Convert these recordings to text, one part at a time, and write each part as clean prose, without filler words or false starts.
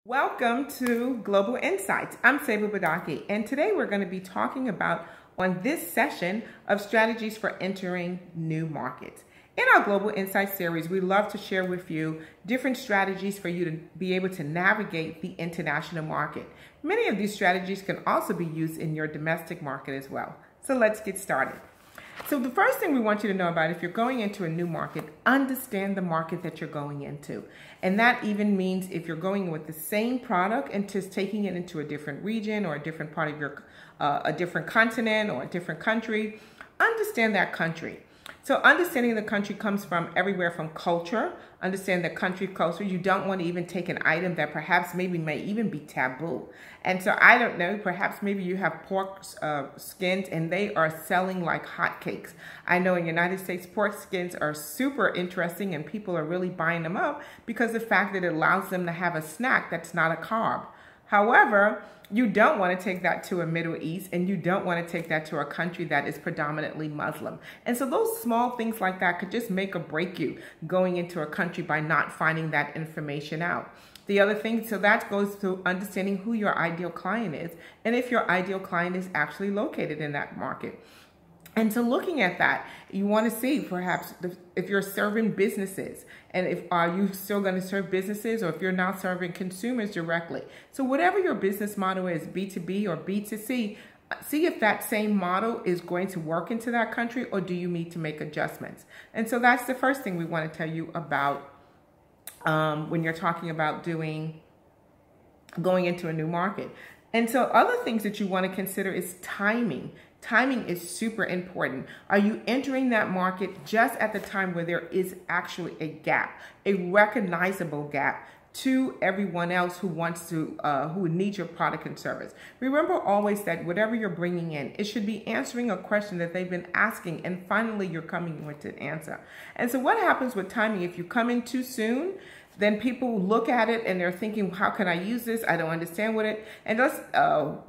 Welcome to Global Insights. I'm Seba Badaki, and today we're going to be talking about, on this session, of strategies for entering new markets. In our Global Insights series, we love to share with you different strategies for you to be able to navigate the international market. Many of these strategies can also be used in your domestic market as well. So let's get started. So the first thing we want you to know about, if you're going into a new market, understand the market that you're going into. And that even means if you're going with the same product and just taking it into a different region or a different part of your, a different continent or a different country, understand that country. So understanding the country comes from everywhere from culture. Understand the country culture. You don't want to even take an item that perhaps maybe may even be taboo. And so I don't know, perhaps maybe you have pork skins and they are selling like hotcakes. I know in the United States, pork skins are super interesting and people are really buying them up because of the fact that it allows them to have a snack that's not a carb. However, you don't want to take that to a Middle East, and you don't want to take that to a country that is predominantly Muslim. And so those small things like that could just make or break you going into a country by not finding that information out. The other thing, so that goes to understanding who your ideal client is, and if your ideal client is actually located in that market. And so looking at that, you want to see perhaps if you're serving businesses, and if are you still going to serve businesses, or if you're now serving consumers directly. So whatever your business model is, B2B or B2C, see if that same model is going to work into that country, or do you need to make adjustments? And so that's the first thing we want to tell you about when you're talking about going into a new market. And so other things that you want to consider is timing. Timing is super important. Are you entering that market just at the time where there is actually a gap, a recognizable gap to everyone else who wants to, who needs your product and service? Remember always that whatever you're bringing in, it should be answering a question that they've been asking, and finally you're coming with an answer. And so what happens with timing? If you come in too soon, then people look at it and they're thinking, how can I use this? I don't understand what it, and just,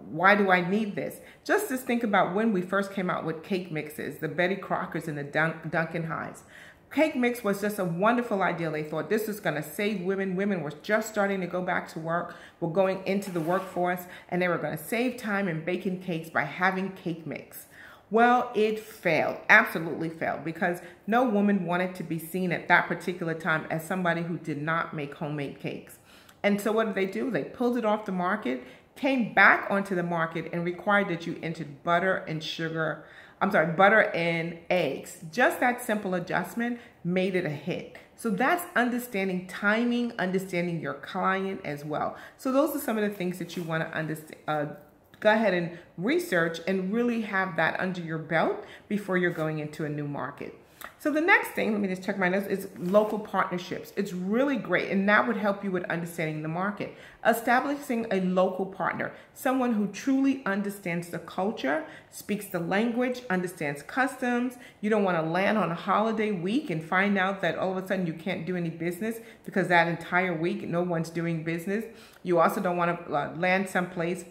why do I need this? Just to think about when we first came out with cake mixes, the Betty Crockers and the Duncan Hines. Cake mix was just a wonderful idea. They thought this was going to save women. Women were just starting to go back to work, were going into the workforce, and they were going to save time in baking cakes by having cake mix. Well, it failed, absolutely failed, because no woman wanted to be seen at that particular time as somebody who did not make homemade cakes. And so what did they do? They pulled it off the market, came back onto the market, and required that you entered butter and sugar, butter and eggs. Just that simple adjustment made it a hit. So that's understanding timing, understanding your client as well. So those are some of the things that you want to understand. Go ahead and research and really have that under your belt before you're going into a new market. So the next thing, let me just check my notes, is local partnerships. It's really great, and that would help you with understanding the market. Establishing a local partner, someone who truly understands the culture, speaks the language, understands customs. You don't want to land on a holiday week and find out that all of a sudden you can't do any business because that entire week no one's doing business. You also don't want to land someplace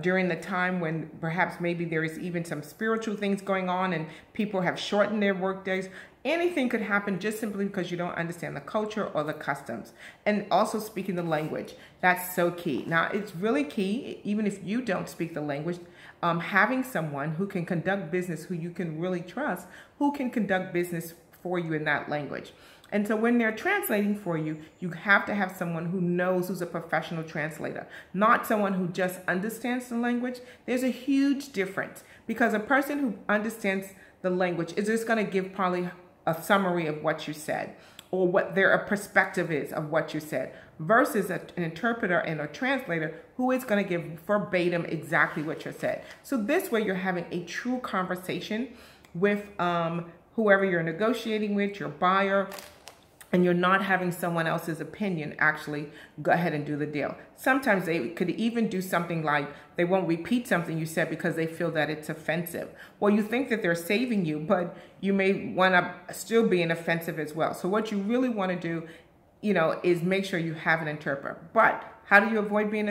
during the time when perhaps maybe there is even some spiritual things going on and people have shortened their work days. Anything could happen just simply because you don't understand the culture or the customs. And also speaking the language, that's so key. Now, it's really key, even if you don't speak the language, having someone who can conduct business, who you can really trust, who can conduct business for you in that language. And so when they're translating for you, you have to have someone who knows, who's a professional translator, not someone who just understands the language. There's a huge difference, because a person who understands the language is just going to give probably a summary of what you said, or what their perspective is of what you said, versus an interpreter and a translator who is going to give verbatim exactly what you said. So this way you're having a true conversation with whoever you're negotiating with, your buyer, and you're not having someone else's opinion actually go ahead and do the deal. Sometimes they could even do something like they won't repeat something you said because they feel that it's offensive. Well, you think that they're saving you, but you may wind up still being offensive as well. So what you really want to do, is make sure you have an interpreter. But how do you avoid being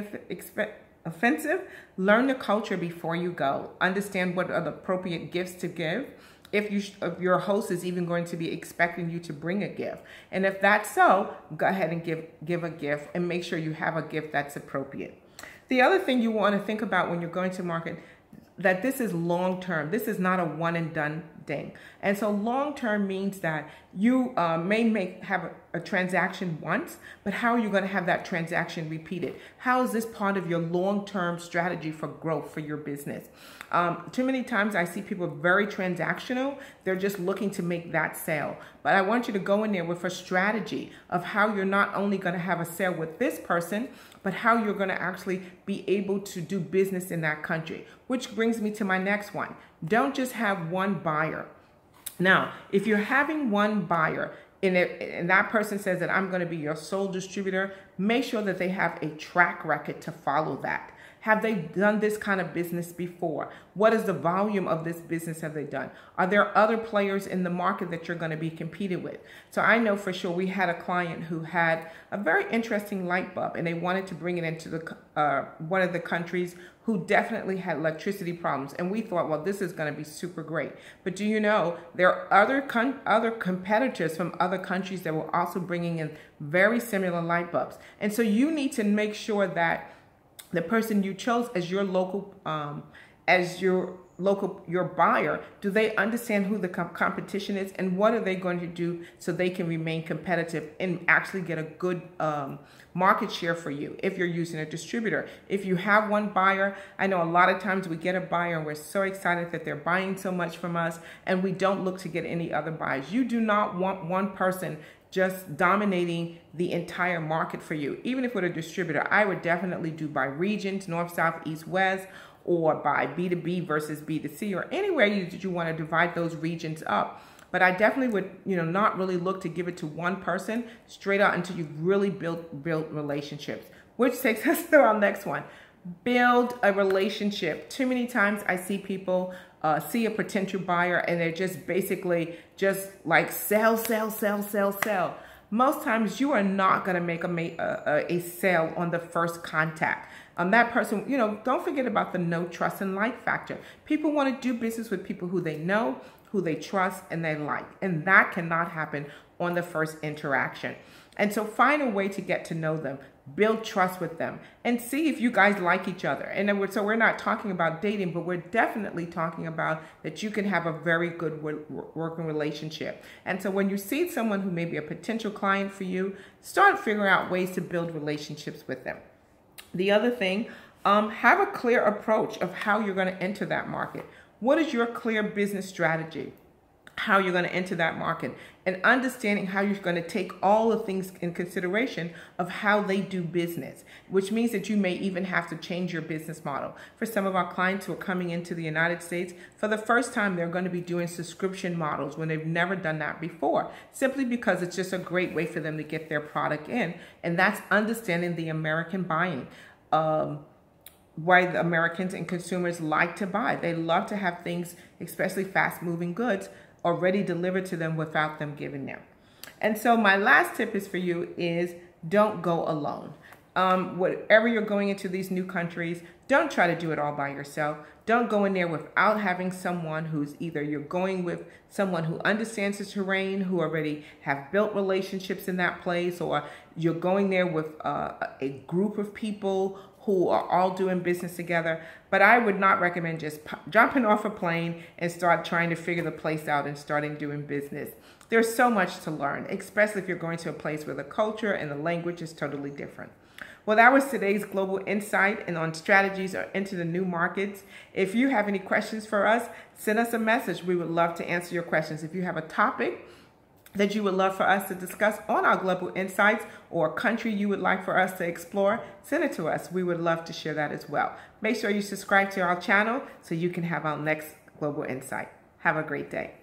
offensive? Learn the culture before you go. Understand what are the appropriate gifts to give. if your host is even going to be expecting you to bring a gift. And if that's so, go ahead and give a gift, and make sure you have a gift that's appropriate. The other thing you want to think about when you're going to market, that this is long term. This is not a one and done thing. And so long term means that you may have a transaction once, but how are you going to have that transaction repeated? How is this part of your long term strategy for growth for your business? Too many times I see people very transactional. They're just looking to make that sale. But I want you to go in there with a strategy of how you're not only going to have a sale with this person, but how you're going to actually be able to do business in that country. Which brings me to my next one. Don't just have one buyer. Now, if you're having one buyer and that person says that I'm going to be your sole distributor, make sure that they have a track record to follow that. Have they done this kind of business before? What is the volume of this business have they done? Are there other players in the market that you're going to be competing with? So I know for sure we had a client who had a very interesting light bulb, and they wanted to bring it into the one of the countries who definitely had electricity problems. And we thought, well, this is going to be super great. But do you know, there are other competitors from other countries that were also bringing in very similar light bulbs. And so you need to make sure that the person you chose as your local, your buyer, do they understand who the competition is, and what are they going to do so they can remain competitive and actually get a good market share for you if you're using a distributor? If you have one buyer, I know a lot of times we get a buyer and we're so excited that they're buying so much from us, and we don't look to get any other buyers. You do not want one person just dominating the entire market for you. Even if with a distributor, I would definitely do by regions, north, south, east, west, or by B2B versus B2C, or anywhere you want to divide those regions up. But I definitely would, not really look to give it to one person straight out until you've really built relationships, which takes us to our next one. Build a relationship. Too many times I see people see a potential buyer and they're just basically just like sell. Most times you are not going to make a sale on the first contact. That person, don't forget about the know, trust, and like factor. People want to do business with people who they know, who they trust, and they like. And that cannot happen on the first interaction. And so find a way to get to know them, build trust with them, and see if you guys like each other. And so we're not talking about dating, but we're definitely talking about that you can have a very good working relationship. And so when you see someone who may be a potential client for you, start figuring out ways to build relationships with them. The other thing, have a clear approach of how you're going to enter that market. What is your clear business strategy? How you're going to enter that market, and understanding how you're going to take all the things in consideration of how they do business, which means that you may even have to change your business model. For some of our clients who are coming into the United States, for the first time, they're going to be doing subscription models when they've never done that before, simply because it's just a great way for them to get their product in. And that's understanding the American buying. Why the Americans and consumers like to buy. They love to have things, especially fast-moving goods, already delivered to them without them giving them. And so my last tip is for you is don't go alone. Whatever you're going into these new countries, don't try to do it all by yourself. Don't go in there without having someone who's either you're going with someone who understands the terrain, who already have built relationships in that place, or you're going there with a group of people who are all doing business together. But I would not recommend just jumping off a plane and start trying to figure the place out and starting doing business. There's so much to learn, especially if you're going to a place where the culture and the language is totally different. Well, that was today's Global Insight and on strategies into the new markets. If you have any questions for us, send us a message. We would love to answer your questions. If you have a topic that you would love for us to discuss on our Global Insights, or a country you would like for us to explore, send it to us. We would love to share that as well. Make sure you subscribe to our channel so you can have our next Global Insight. Have a great day.